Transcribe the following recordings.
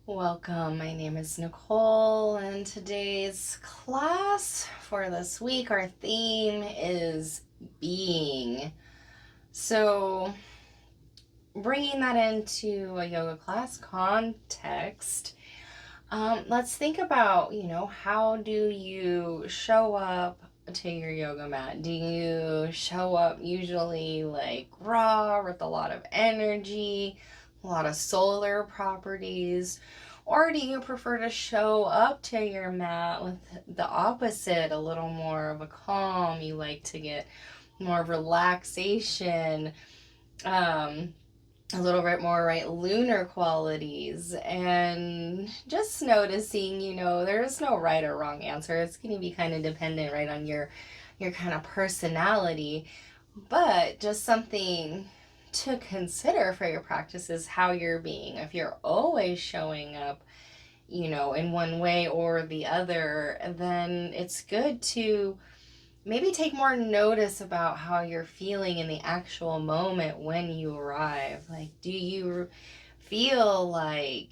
Welcome, my name is Nicole, and today's class for this week, our theme is being. So, bringing that into a yoga class context, let's think about, how do you show up to your yoga mat? Do you show up usually like raw with a lot of energy, a lot of solar properties? Or do you prefer to show up to your mat with the opposite, a little more of a calm? You like to get more relaxation, a little bit more lunar qualities, and just noticing, there's no right or wrong answer. It's going to be kind of dependent on your kind of personality, but just something to consider for your practice is how you're being. If you're always showing up in one way or the other, then it's good to maybe take more notice about how you're feeling in the actual moment when you arrive. Like, do you feel like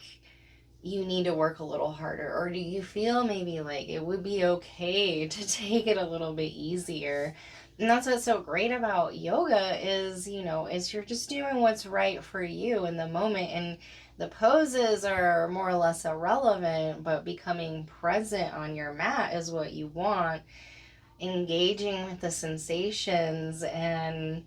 you need to work a little harder, or do you feel maybe like it would be okay to take it a little bit easier? And that's what's so great about yoga is, is you're just doing what's right for you in the moment, and the poses are more or less irrelevant, but becoming present on your mat is what you want, engaging with the sensations, and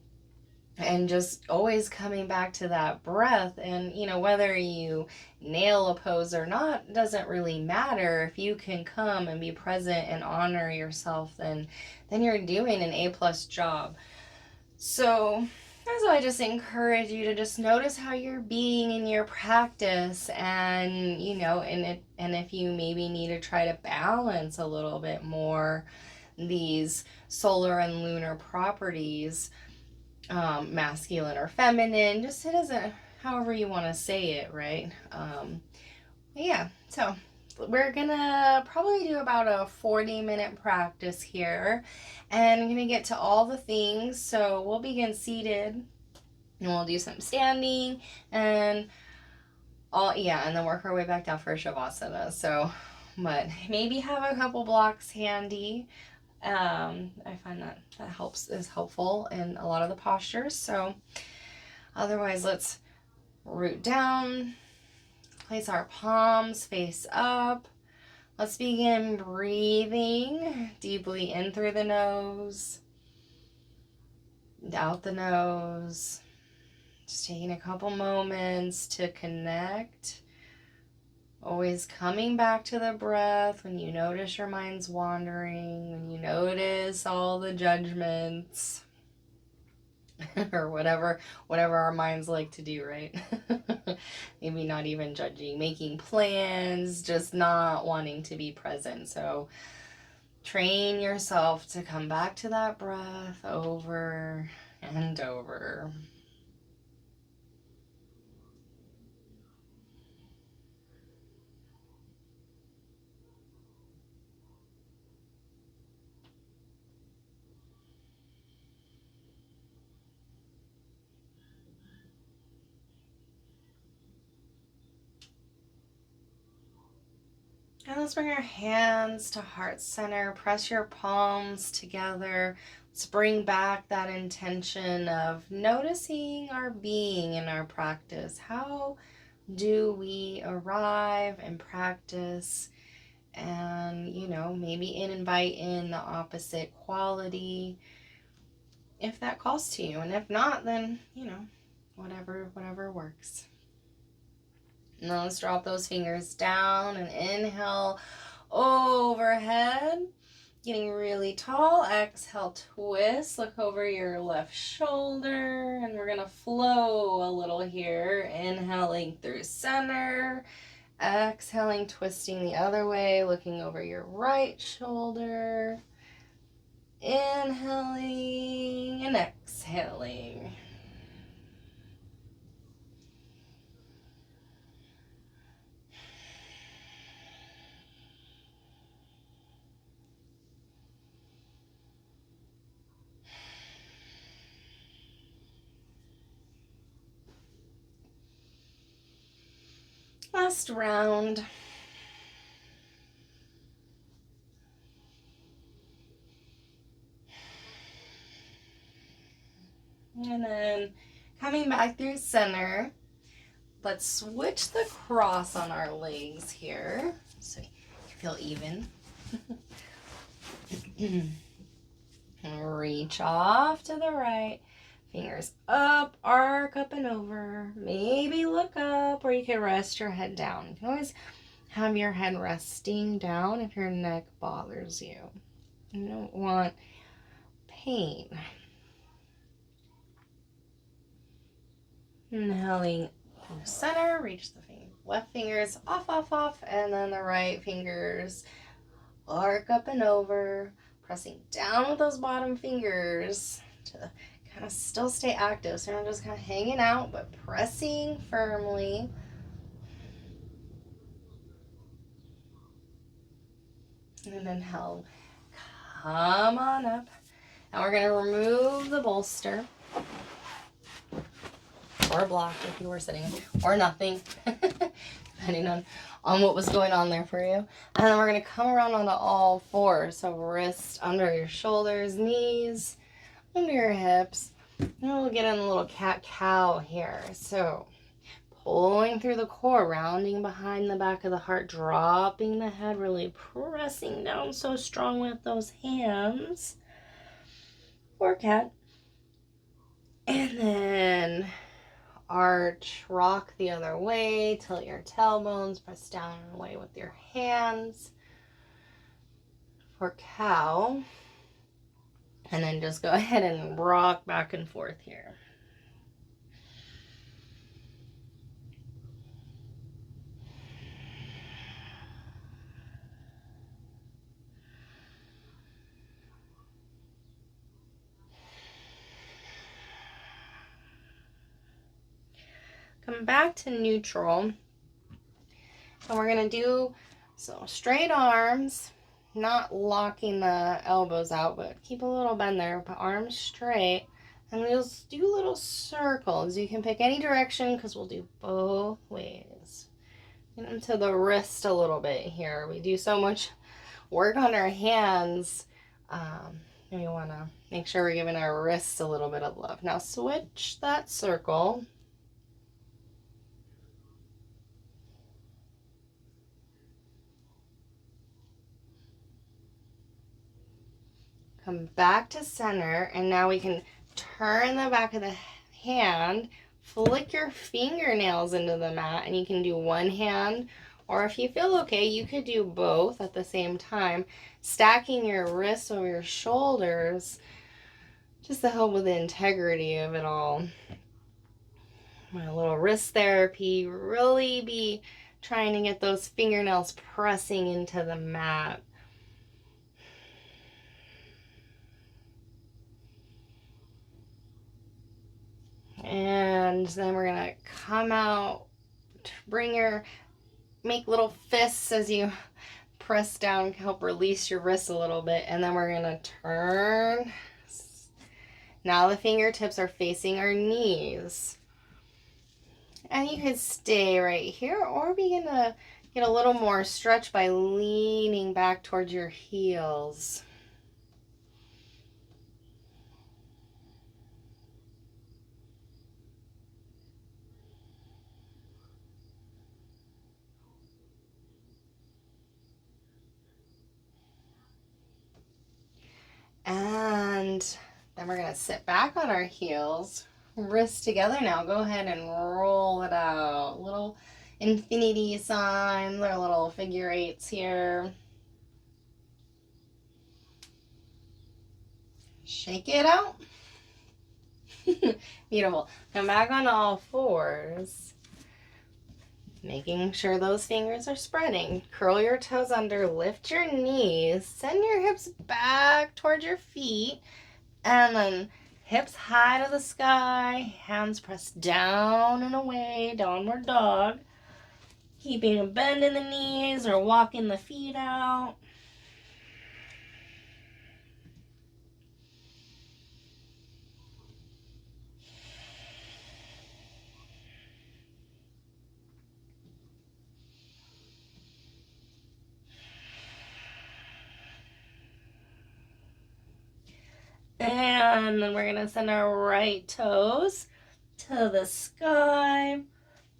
just always coming back to that breath. And whether you nail a pose or not doesn't really matter. If you can come and be present and honor yourself, then you're doing an A+ job. So I just encourage you to just notice how you're being in your practice, and and if you maybe need to try to balance a little bit more these solar and lunar properties, masculine or feminine, just it isn't however you want to say it, right? Yeah, so we're gonna probably do about a 40-minute practice here, and I'm gonna get to all the things. So we'll begin seated, and we'll do some standing, and and then work our way back down for Savasana. So, but maybe have a couple blocks handy. I find that is helpful in a lot of the postures. So otherwise, let's root down, place our palms face up. Let's begin breathing deeply in through the nose, out the nose. Just taking a couple moments to connect. Always coming back to the breath when you notice your mind's wandering, when you notice all the judgments or whatever our minds like to do, right? Maybe not even judging, making plans, just not wanting to be present. So train yourself to come back to that breath over and over. And let's bring our hands to heart center. Press your palms together. Let's bring back that intention of noticing our being in our practice. How do we arrive and practice? And, maybe invite in the opposite quality if that calls to you. And if not, then, whatever works. Now let's drop those fingers down and inhale overhead, getting really tall. Exhale, twist, look over your left shoulder, and we're gonna flow a little here. Inhaling through center, exhaling, twisting the other way, looking over your right shoulder. Inhaling and exhaling. Last round. And then coming back through center, let's switch the cross on our legs here so you feel even. Reach off to the right. Fingers up, arc up and over. Maybe look up, or you can rest your head down. You can always have your head resting down if your neck bothers you. You don't want pain. Inhaling from the center, reach the left fingers off, and then the right fingers arc up and over, pressing down with those bottom fingers to kind of still stay active. So you're not just kind of hanging out, but pressing firmly. And then inhale, come on up. And we're going to remove the bolster. Or block if you were sitting, or nothing, depending on what was going on there for you. And then we're going to come around onto all fours. So wrist under your shoulders, knees under your hips. And we'll get in a little cat-cow here. So pulling through the core, rounding behind the back of the heart, dropping the head, really pressing down so strong with those hands. Or cat. And then arch, rock the other way, tilt your tailbones, press down and away with your hands for cow. And then just go ahead and rock back and forth here. Come back to neutral. And we're going to do some straight arms, not locking the elbows out, but keep a little bend there, but arms straight. And we'll do little circles. You can pick any direction because we'll do both ways. Get into the wrist a little bit here. We do so much work on our hands. And we want to make sure we're giving our wrists a little bit of love. Now switch that circle. Come back to center, and now we can turn the back of the hand, flick your fingernails into the mat, and you can do one hand, or if you feel okay, you could do both at the same time, stacking your wrists over your shoulders, just to help with the integrity of it all. My little wrist therapy, really be trying to get those fingernails pressing into the mat. And then we're gonna come out, make little fists as you press down, help release your wrists a little bit, and then we're gonna turn. Now the fingertips are facing our knees. And you could stay right here, or begin to get a little more stretch by leaning back towards your heels. And then we're going to sit back on our heels, wrists together now. Go ahead and roll it out. Little infinity signs or little figure eights here. Shake it out. Beautiful. Come back on all fours. Making sure those fingers are spreading. Curl your toes under, lift your knees, send your hips back towards your feet, and then hips high to the sky, hands pressed down and away, downward dog. Keeping a bend in the knees or walking the feet out. And then we're gonna send our right toes to the sky.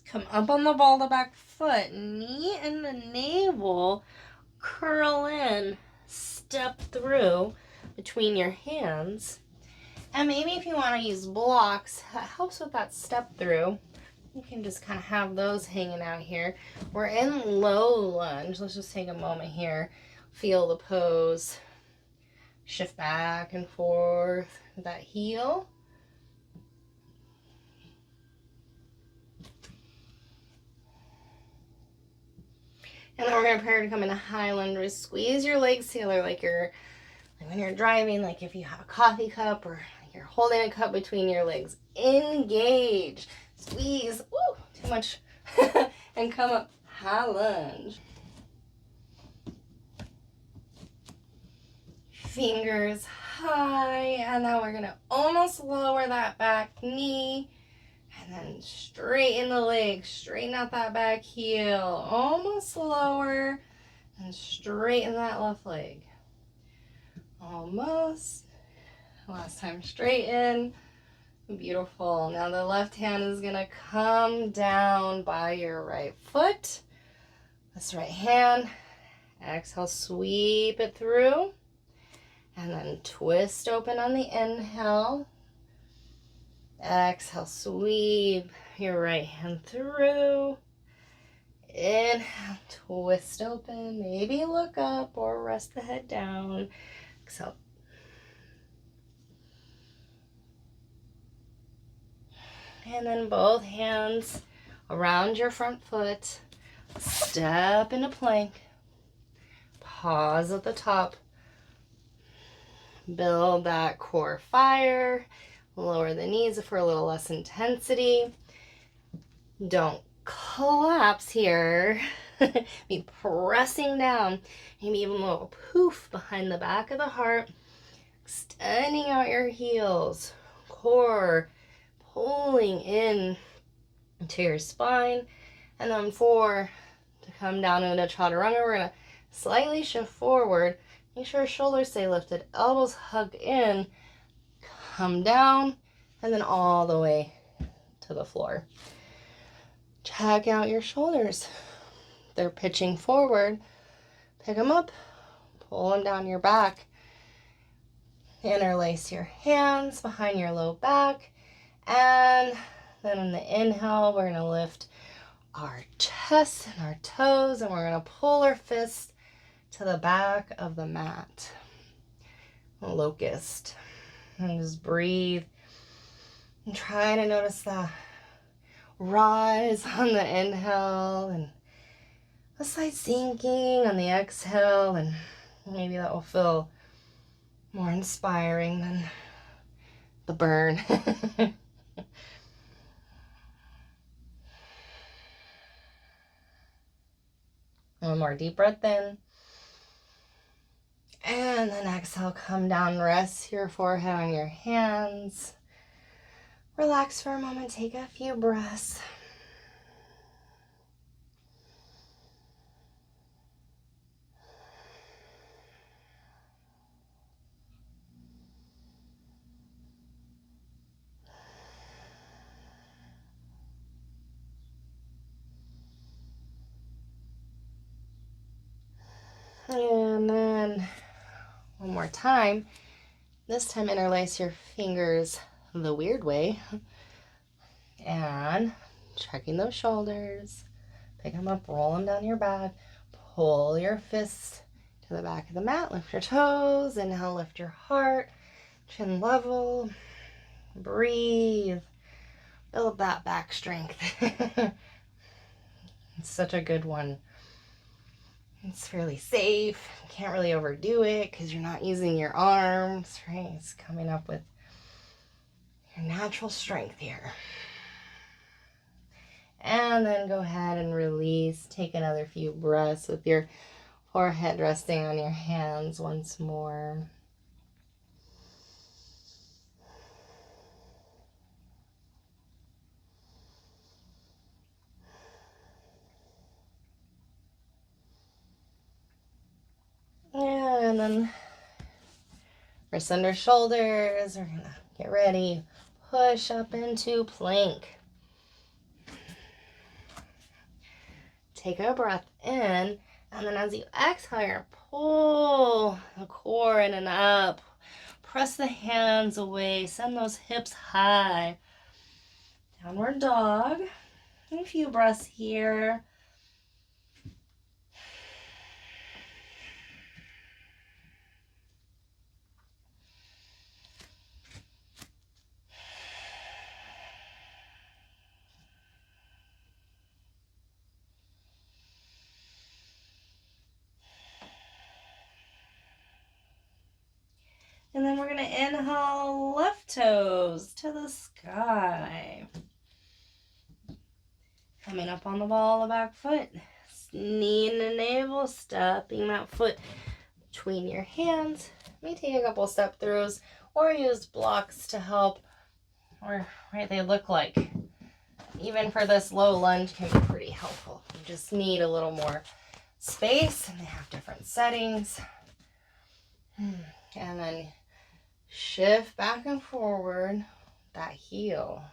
Come up on the ball of the back foot. Knee and the navel curl in. Step through between your hands. And maybe if you want to use blocks, that helps with that step through. You can just kind of have those hanging out here. We're in low lunge. Let's just take a moment here. Feel the pose. Shift back and forth with that heel. And then we're going to prepare to come into high lunge. Squeeze your legs together like when you're driving, like if you have a coffee cup or you're holding a cup between your legs. Engage. Squeeze. Woo, too much. And come up high lunge. Fingers high. And now we're going to almost lower that back knee. And then straighten the leg. Straighten out that back heel. Almost lower. And straighten that left leg. Almost. Last time, straighten. Beautiful. Now the left hand is going to come down by your right foot. This right hand. Exhale, sweep it through. And then twist open on the inhale. Exhale, sweep your right hand through. Inhale, twist open. Maybe look up or rest the head down. Exhale. And then both hands around your front foot. Step into plank. Pause at the top. Build that core fire. Lower the knees for a little less intensity. Don't collapse here. Be pressing down. Maybe even a little poof behind the back of the heart. Extending out your heels. Core pulling in to your spine. And then 4 to come down into chaturanga. We're going to slightly shift forward. Make sure shoulders stay lifted. Elbows hug in. Come down. And then all the way to the floor. Check out your shoulders. They're pitching forward. Pick them up. Pull them down your back. Interlace your hands behind your low back. And then on the inhale, we're going to lift our chest and our toes, and we're going to pull our fists to the back of the mat. Locust. And just breathe. And try to notice the rise on the inhale and a slight sinking on the exhale, and maybe that will feel more inspiring than the burn. One more deep breath in. And then exhale, come down, rest your forehead on your hands. Relax for a moment, take a few breaths. And then one more time. This time interlace your fingers the weird way. And checking those shoulders. Pick them up, roll them down your back. Pull your fists to the back of the mat. Lift your toes. Inhale, lift your heart. Chin level. Breathe. Build that back strength. It's such a good one. It's fairly safe. You can't really overdo it because you're not using your arms, right? It's coming up with your natural strength here. And then go ahead and release. Take another few breaths with your forehead resting on your hands once more. And then Wrists under shoulders. We're gonna get ready. Push up into plank. Take a breath in, and then as you exhale, you're gonna pull the core in and up. Press the hands away. Send those hips high. Downward dog. A few breaths here. And then we're going to inhale, left toes to the sky. Coming up on the ball of the back foot. Knee and the navel, stepping that foot between your hands. Maybe take a couple step throughs or use blocks to help. Or right, they look like, even for this low lunge, can be pretty helpful. You just need a little more space, and they have different settings. And then shift back and forward that heel.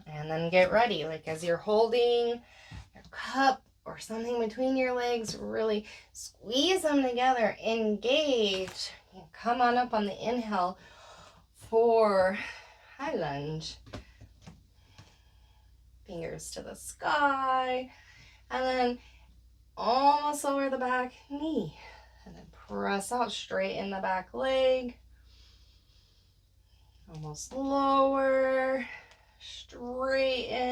And then get ready, like as you're holding your cup or something between your legs, really squeeze them together, engage. You come on up on the inhale for high lunge. Fingers to the sky, and then almost lower the back knee, and then press out, straighten the back leg. Almost lower, straighten.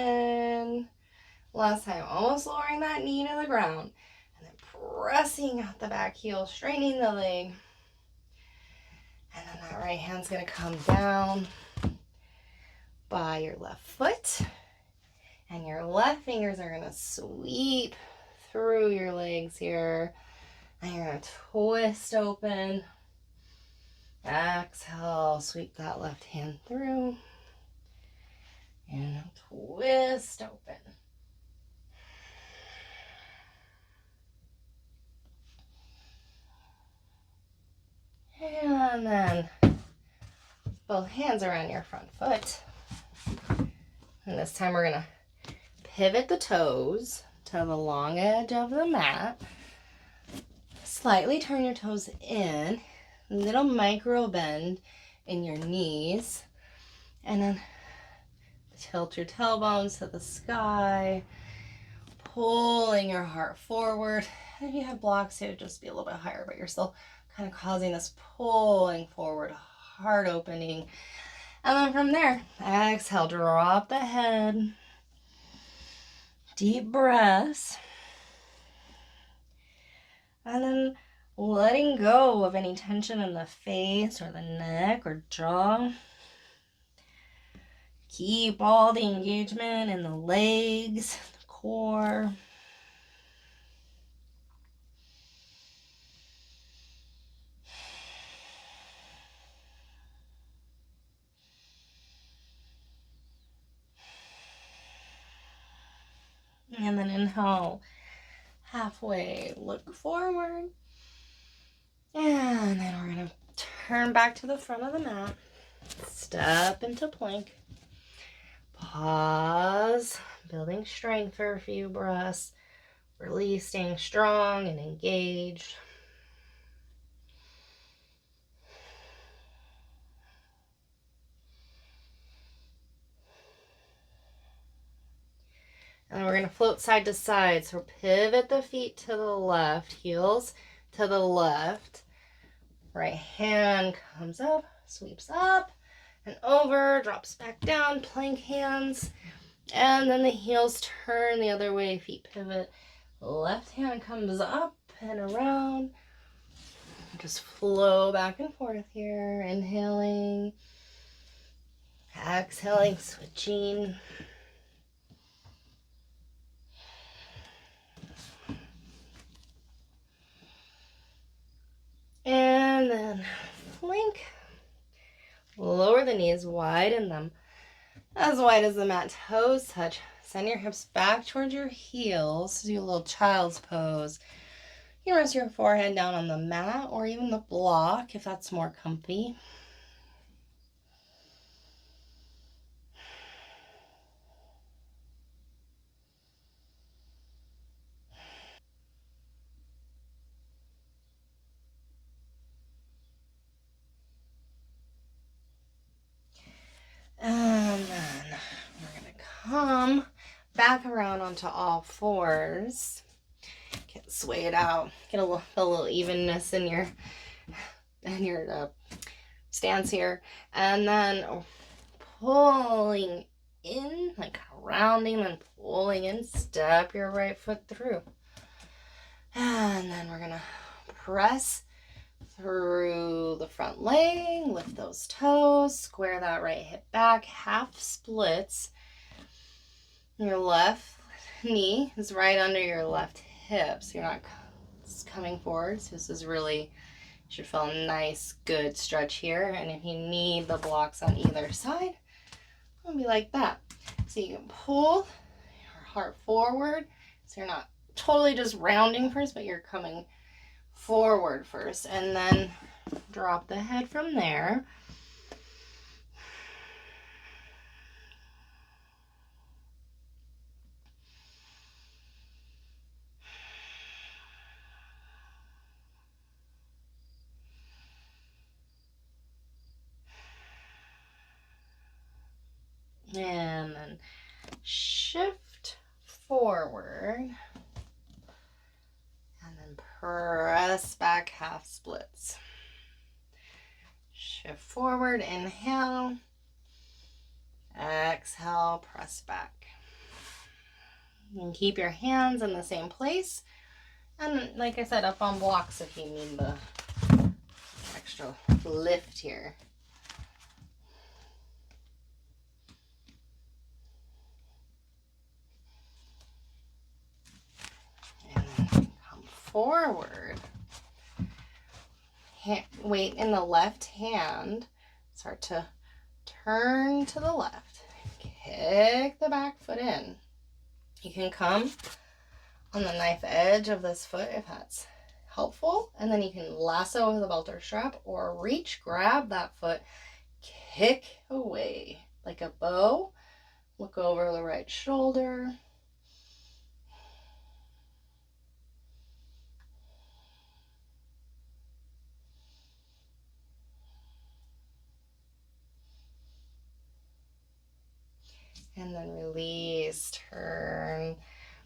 Last time, almost lowering that knee to the ground, and then pressing out the back heel, straightening the leg. And then that right hand's gonna come down by your left foot. And your left fingers are going to sweep through your legs here. And you're going to twist open. Exhale, sweep that left hand through. And twist open. And then both hands around your front foot. And this time we're going to pivot the toes to the long edge of the mat. Slightly turn your toes in. Little micro bend in your knees. And then tilt your tailbones to the sky. Pulling your heart forward. And if you have blocks, it would just be a little bit higher, but you're still kind of causing this pulling forward, heart opening. And then from there, exhale, drop the head. Deep breaths. And then letting go of any tension in the face or the neck or jaw. Keep all the engagement in the legs, the core. And then inhale, halfway, look forward. And then we're going to turn back to the front of the mat. Step into plank. Pause, building strength for a few breaths. Release, staying strong and engaged. And we're going to float side to side. So pivot the feet to the left, heels to the left. Right hand comes up, sweeps up and over, drops back down, plank hands. And then the heels turn the other way, feet pivot. Left hand comes up and around. Just flow back and forth here. Inhaling, exhaling, switching. And then plank. Lower the knees, widen them as wide as the mat. Toes touch. Send your hips back towards your heels. Do a little child's pose. You can rest your forehead down on the mat or even the block if that's more comfy. And then we're going to come back around onto all fours. Get swayed out. Get a little evenness in your stance here. And then pulling in, like rounding and pulling in. Step your right foot through. And then we're going to press through the front leg, lift those toes, square that right hip back, half splits. Your left knee is right under your left hip, so you're not coming forward. So this is really, you should feel a nice, good stretch here. And if you need the blocks on either side, it'll be like that. So you can pull your heart forward, so you're not totally just rounding first, but you're coming forward first, and then drop the head from there. And then shift forward. And then press back, half splits. Shift forward, inhale. Exhale, press back. And keep your hands in the same place. And like I said, up on blocks if you need the extra lift here. And then come forward. Weight in the left hand. Start to turn to the left. Kick the back foot in. You can come on the knife edge of this foot if that's helpful. And then you can lasso with a belt or strap or reach, grab that foot, kick away like a bow. Look over the right shoulder. And then release, turn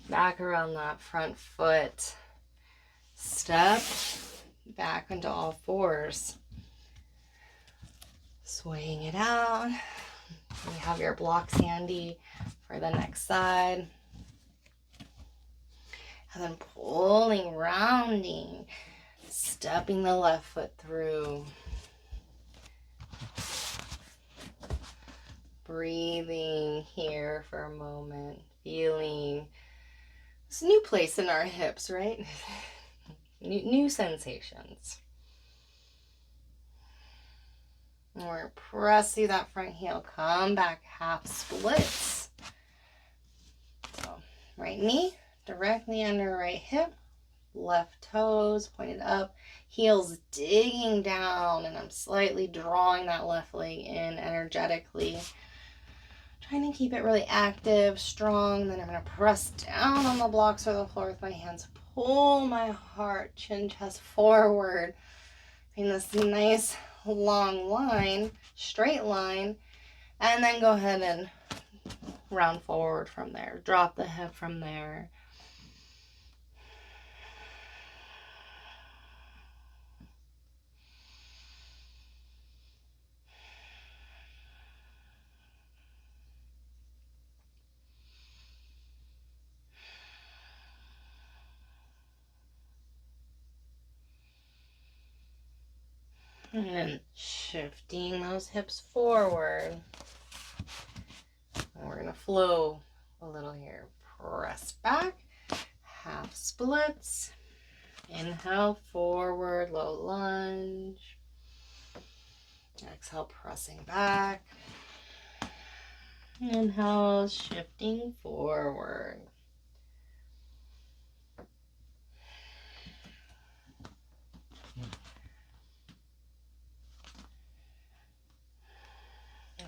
back around that front foot. Step back into all fours. Swaying it out. You have your blocks handy for the next side. And then pulling, rounding, stepping the left foot through. Breathing here for a moment, feeling this new place in our hips, right? new sensations. And we're press through that front heel, come back, half splits. So right knee directly under right hip, left toes pointed up, heels digging down, and I'm slightly drawing that left leg in energetically. Trying to keep it really active, strong. Then I'm going to press down on the blocks or the floor with my hands. Pull my heart, chin, chest forward. In this nice long line, straight line. And then go ahead and round forward from there. Drop the hip from there. And then shifting those hips forward. And we're going to flow a little here. Press back, half splits. Inhale, forward, low lunge. Exhale, pressing back. Inhale, shifting forward.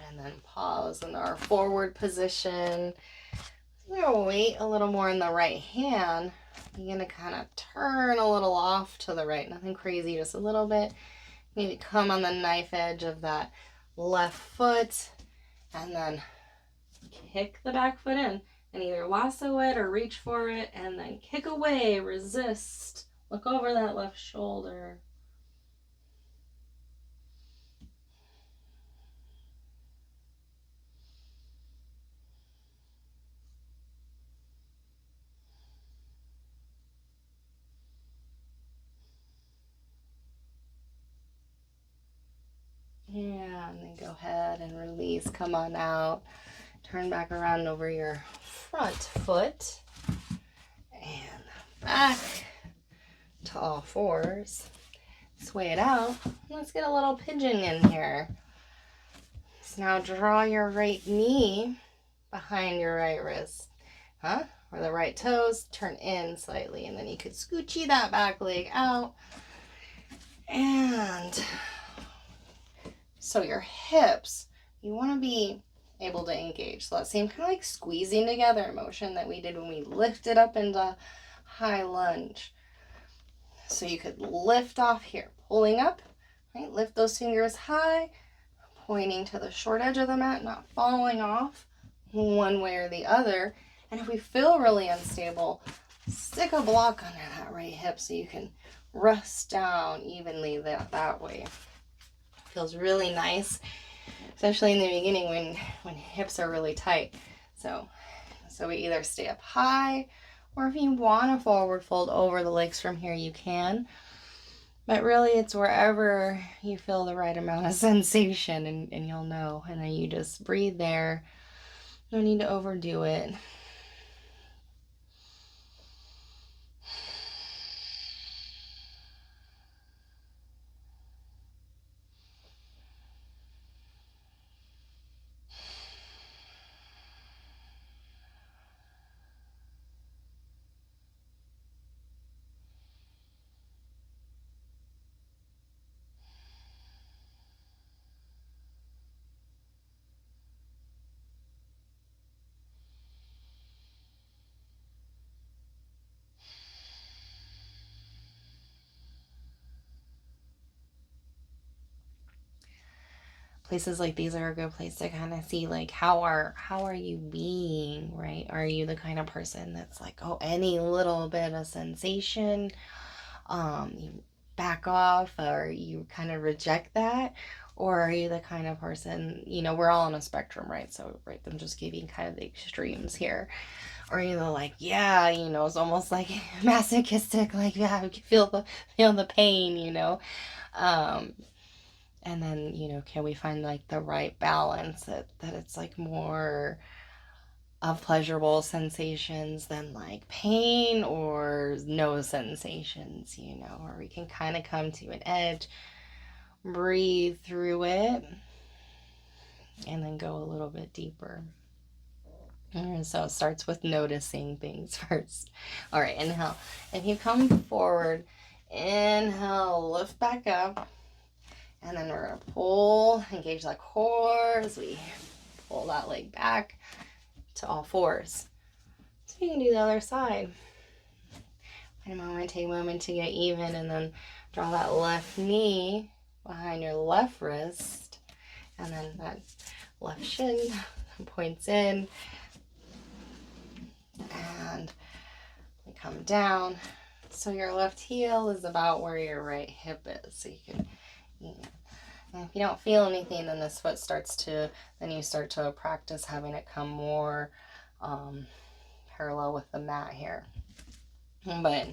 And then pause in our forward position. You're going to weight a little more in the right hand. You're going to kind of turn a little off to the right. Nothing crazy, just a little bit. Maybe come on the knife edge of that left foot. And then kick the back foot in. And either lasso it or reach for it. And then kick away, resist. Look over that left shoulder. Yeah, and then go ahead and release. Come on out. Turn back around over your front foot. And back to all fours. Sway it out. Let's get a little pigeon in here. So now draw your right knee behind your right wrist. Or the right toes. Turn in slightly. And then you could scoochie that back leg out. And so your hips, you want to be able to engage. So that same kind of like squeezing together motion that we did when we lifted up into high lunge. So you could lift off here, pulling up, right? Lift those fingers high, pointing to the short edge of the mat, not falling off one way or the other. And if we feel really unstable, stick a block under that right hip so you can rest down evenly that way. Feels really nice, especially in the beginning when hips are really tight. So we either stay up high, or if you want to forward fold over the legs from here, you can. But really, it's wherever you feel the right amount of sensation, and you'll know. And then you just breathe there. No need to overdo it. Places like these are a good place to kind of see like how are you being, right? Are you the kind of person that's like, oh, any little bit of sensation, you back off, or you kind of reject that? Or are you the kind of person, we're all on a spectrum, right? So, right, I'm just giving kind of the extremes here. Or like, yeah, it's almost like masochistic, like, yeah, I can feel the pain, and then, can we find like the right balance that it's like more of pleasurable sensations than like pain or no sensations, or we can kind of come to an edge, breathe through it, and then go a little bit deeper. And so it starts with noticing things first. All right, inhale. If you come forward, inhale, lift back up. And then we're going to pull, engage that core as we pull that leg back to all fours. So you can do the other side. Take a moment to get even, and then draw that left knee behind your left wrist. And then that left shin points in. And we come down. So your left heel is about where your right hip is. So you can, and if you don't feel anything, then this foot then you start to practice having it come more parallel with the mat here. But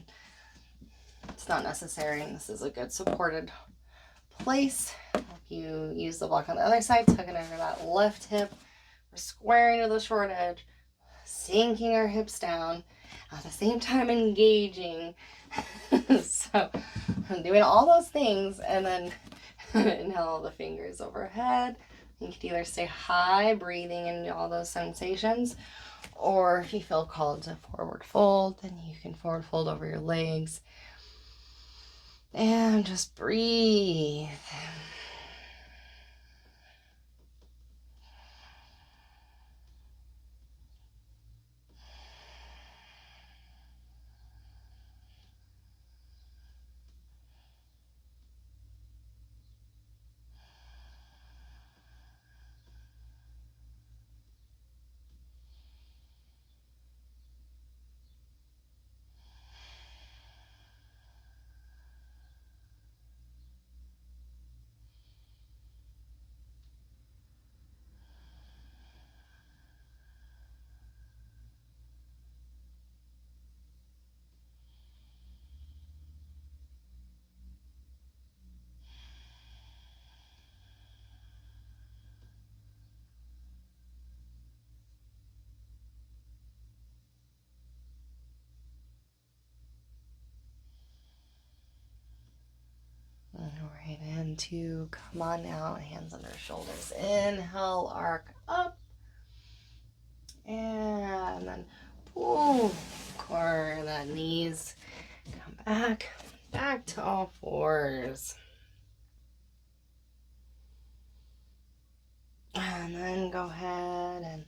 it's not necessary, and this is a good supported place. If you use the block on the other side, tucking under that left hip, we're squaring to the short edge, sinking our hips down, at the same time engaging. So I'm doing all those things, and then inhale the fingers overhead, You could either stay high, breathing in all those sensations, or if you feel called to forward fold, then you can forward fold over your legs. And just breathe. Right into, come on now, hands under shoulders. Inhale, arc up. And then pull, core the knees. Come back to all fours. And then go ahead and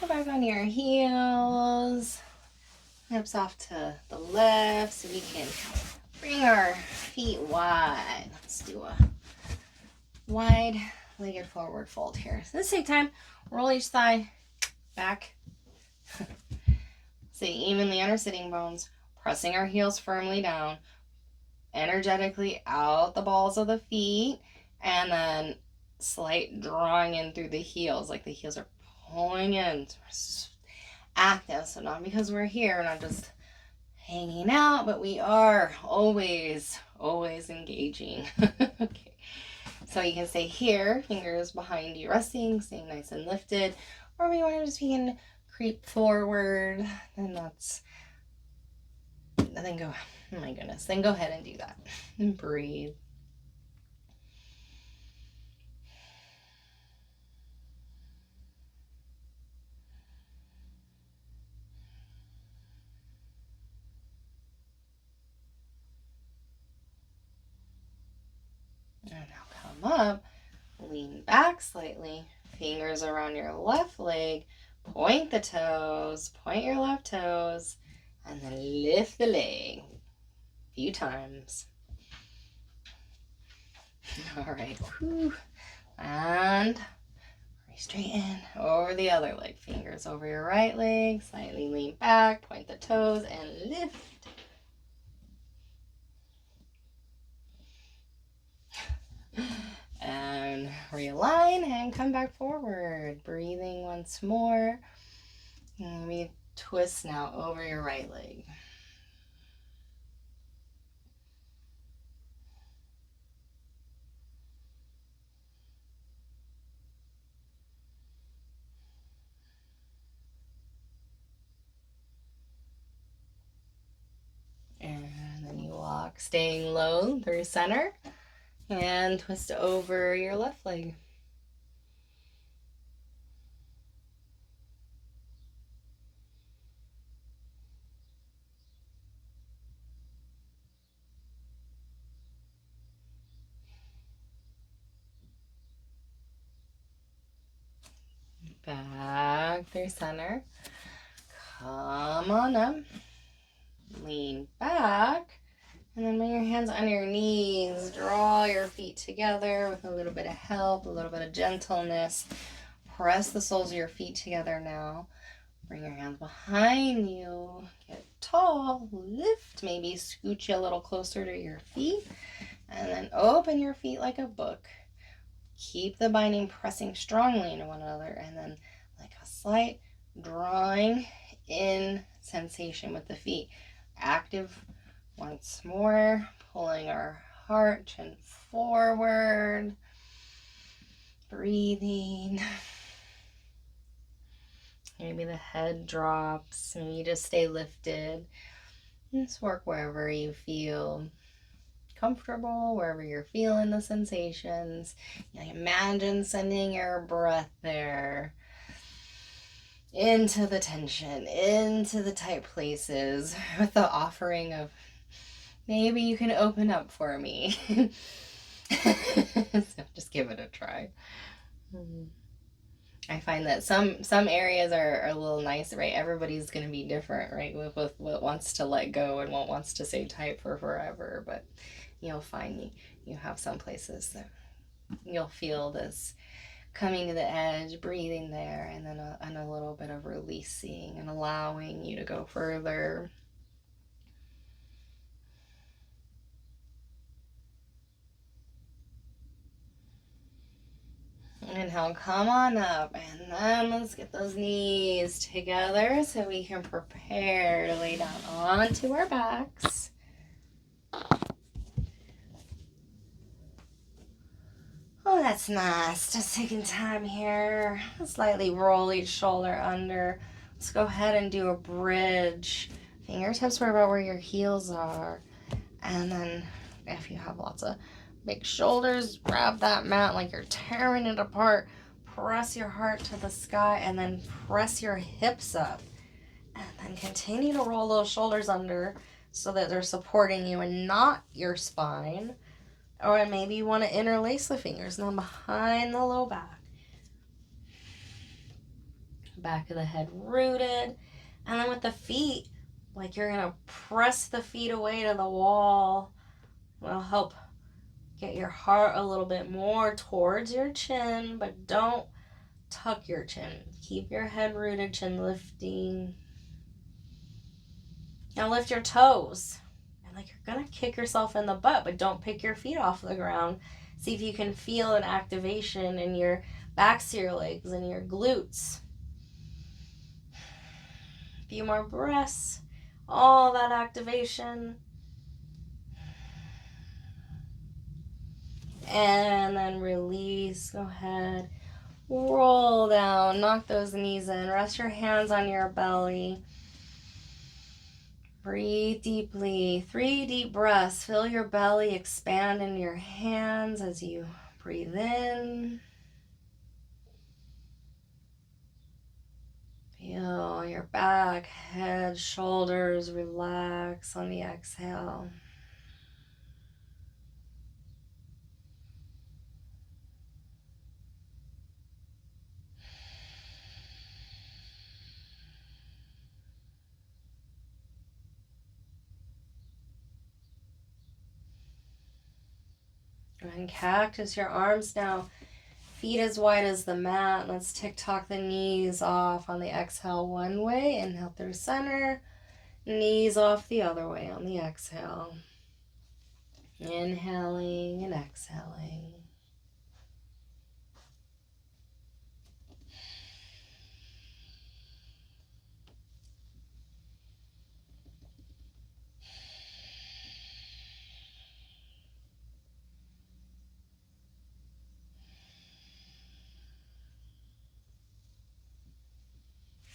go back on your heels. Hips off to the left so we can bring our feet wide. Let's do a wide-legged forward fold here. So this same time, roll each thigh back. Stay evenly under sitting bones, pressing our heels firmly down, energetically out the balls of the feet, and then slight drawing in through the heels, like the heels are pulling in. So we're active, so not because we're here, we're not just hanging out, but we are always engaging. Okay. So you can stay here, fingers behind you resting, staying nice and lifted, or we want to just begin creep forward, then go, oh my goodness, then go ahead and do that. And breathe. And now come up, lean back slightly, fingers around your left leg, point the toes, point your left toes, and then lift the leg a few times. All right, and straighten over the other leg, fingers over your right leg, slightly lean back, point the toes, and lift. And realign and come back forward. Breathing once more. And we twist now over your right leg. And then you walk, staying low through center. And twist over your left leg. Back through center. Come on up. Lean back. And then bring your hands on your knees. Draw your feet together with a little bit of help, a little bit of gentleness. Press the soles of your feet together now. Bring your hands behind you. Get tall. Lift. Maybe scoot you a little closer to your feet. And then open your feet like a book. Keep the binding pressing strongly into one another. And then like a slight drawing in sensation with the feet. Active once more. Pulling our heart, chin forward. Breathing. Maybe the head drops. Maybe you just stay lifted. Just work wherever you feel comfortable wherever you're feeling the sensations. Imagine sending your breath there into the tension, into the tight places, with the offering of, maybe you can open up for me. So just give it a try. I find that some areas are a little nice, right? Everybody's going to be different, right? With what wants to let go and what wants to stay tight for forever. But you'll find you have some places that you'll feel this coming to the edge, breathing there, and then a little bit of releasing and allowing you to go further. Inhale, come on up, and then let's get those knees together so we can prepare to lay down onto our backs. Oh, that's nice. Just taking time here. Slightly roll each shoulder under. Let's go ahead and do a bridge. Fingertips are about where your heels are. And then if you have lots of big shoulders, grab that mat like you're tearing it apart. Press your heart to the sky and then press your hips up. And then continue to roll those shoulders under so that they're supporting you and not your spine. Or maybe you want to interlace the fingers now behind the low back. Back of the head rooted. And then with the feet, like you're going to press the feet away to the wall. It'll help get your heart a little bit more towards your chin, but don't tuck your chin. Keep your head rooted, chin lifting. Now lift your toes. And like you're going to kick yourself in the butt, but don't pick your feet off the ground. See if you can feel an activation in your backs of your legs and your glutes. A few more breaths. All that activation. And then release. Go ahead. Roll down. Knock those knees in. Rest your hands on your belly. Breathe deeply. 3 deep breaths. Feel your belly expand in your hands as you breathe in. Feel your back, head, shoulders relax on the exhale. And cactus your arms now. Feet as wide as the mat. Let's tick-tock the knees off on the exhale one way. Inhale through center. Knees off the other way on the exhale. Inhaling and exhaling.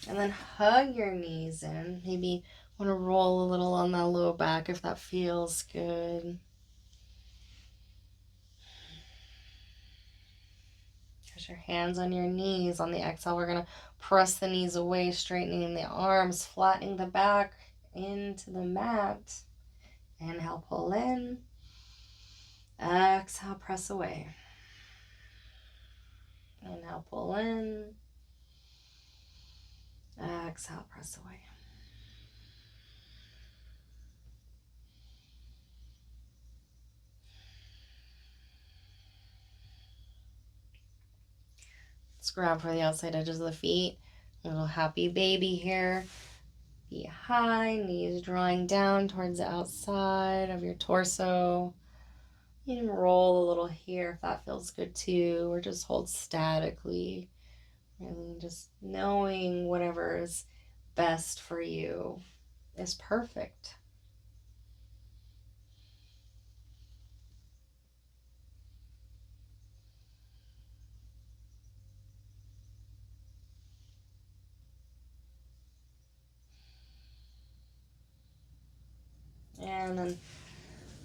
And then hug your knees in. Maybe want to roll a little on that low back if that feels good. Put your hands on your knees. On the exhale, we're going to press the knees away, straightening the arms, flattening the back into the mat. Inhale, pull in. Exhale, press away. Inhale, pull in. Exhale, press away. Let's grab for the outside edges of the feet. A little happy baby here. Feet high, knees drawing down towards the outside of your torso. You can roll a little here if that feels good too, or just hold statically. Really just knowing whatever is best for you is perfect. And then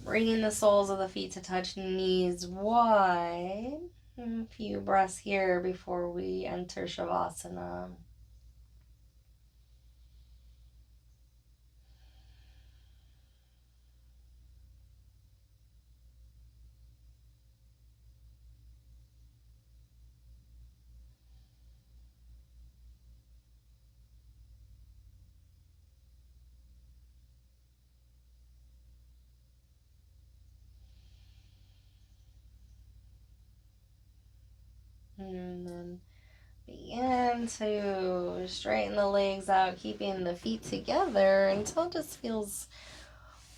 Bringing the soles of the feet to touch, knees wide. A few breaths here before we enter Savasana. And then begin to straighten the legs out, keeping the feet together until it just feels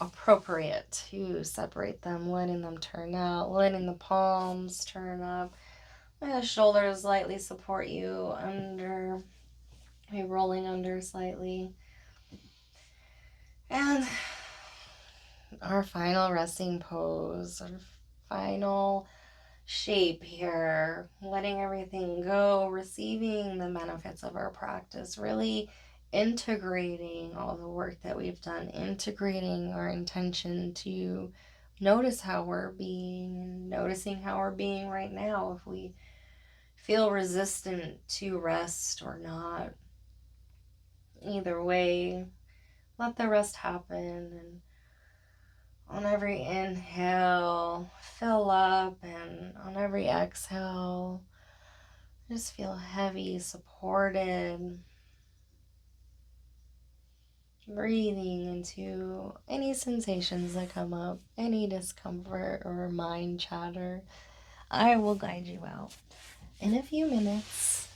appropriate to separate them, letting them turn out, letting the palms turn up. Let the shoulders lightly support you under, maybe rolling under slightly. And our final resting pose, our final shape here, letting everything go, receiving the benefits of our practice, really integrating all the work that we've done, integrating our intention to notice how we're being, noticing how we're being right now, if we feel resistant to rest or not. Either way, let the rest happen, and on every inhale, fill up, and on every exhale, just feel heavy, supported. Breathing into any sensations that come up, any discomfort or mind chatter. I will guide you out in a few minutes.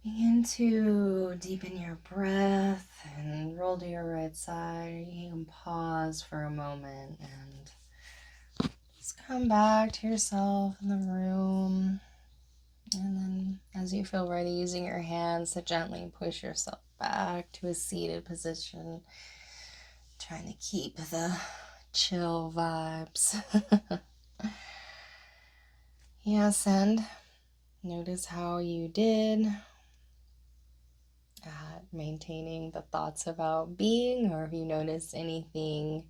Begin to deepen your breath and roll to your right side. You can pause for a moment and just come back to yourself in the room. And then as you feel ready, using your hands to gently push yourself back to a seated position. Trying to keep the chill vibes. Yes, and notice how you did at maintaining the thoughts about being, or if you noticed anything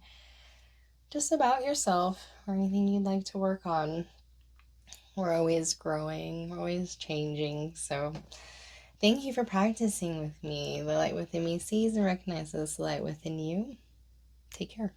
just about yourself or anything you'd like to work on. We're always growing, we're always changing. So thank you for practicing with me. The light within me sees and recognizes the light within you. Take care.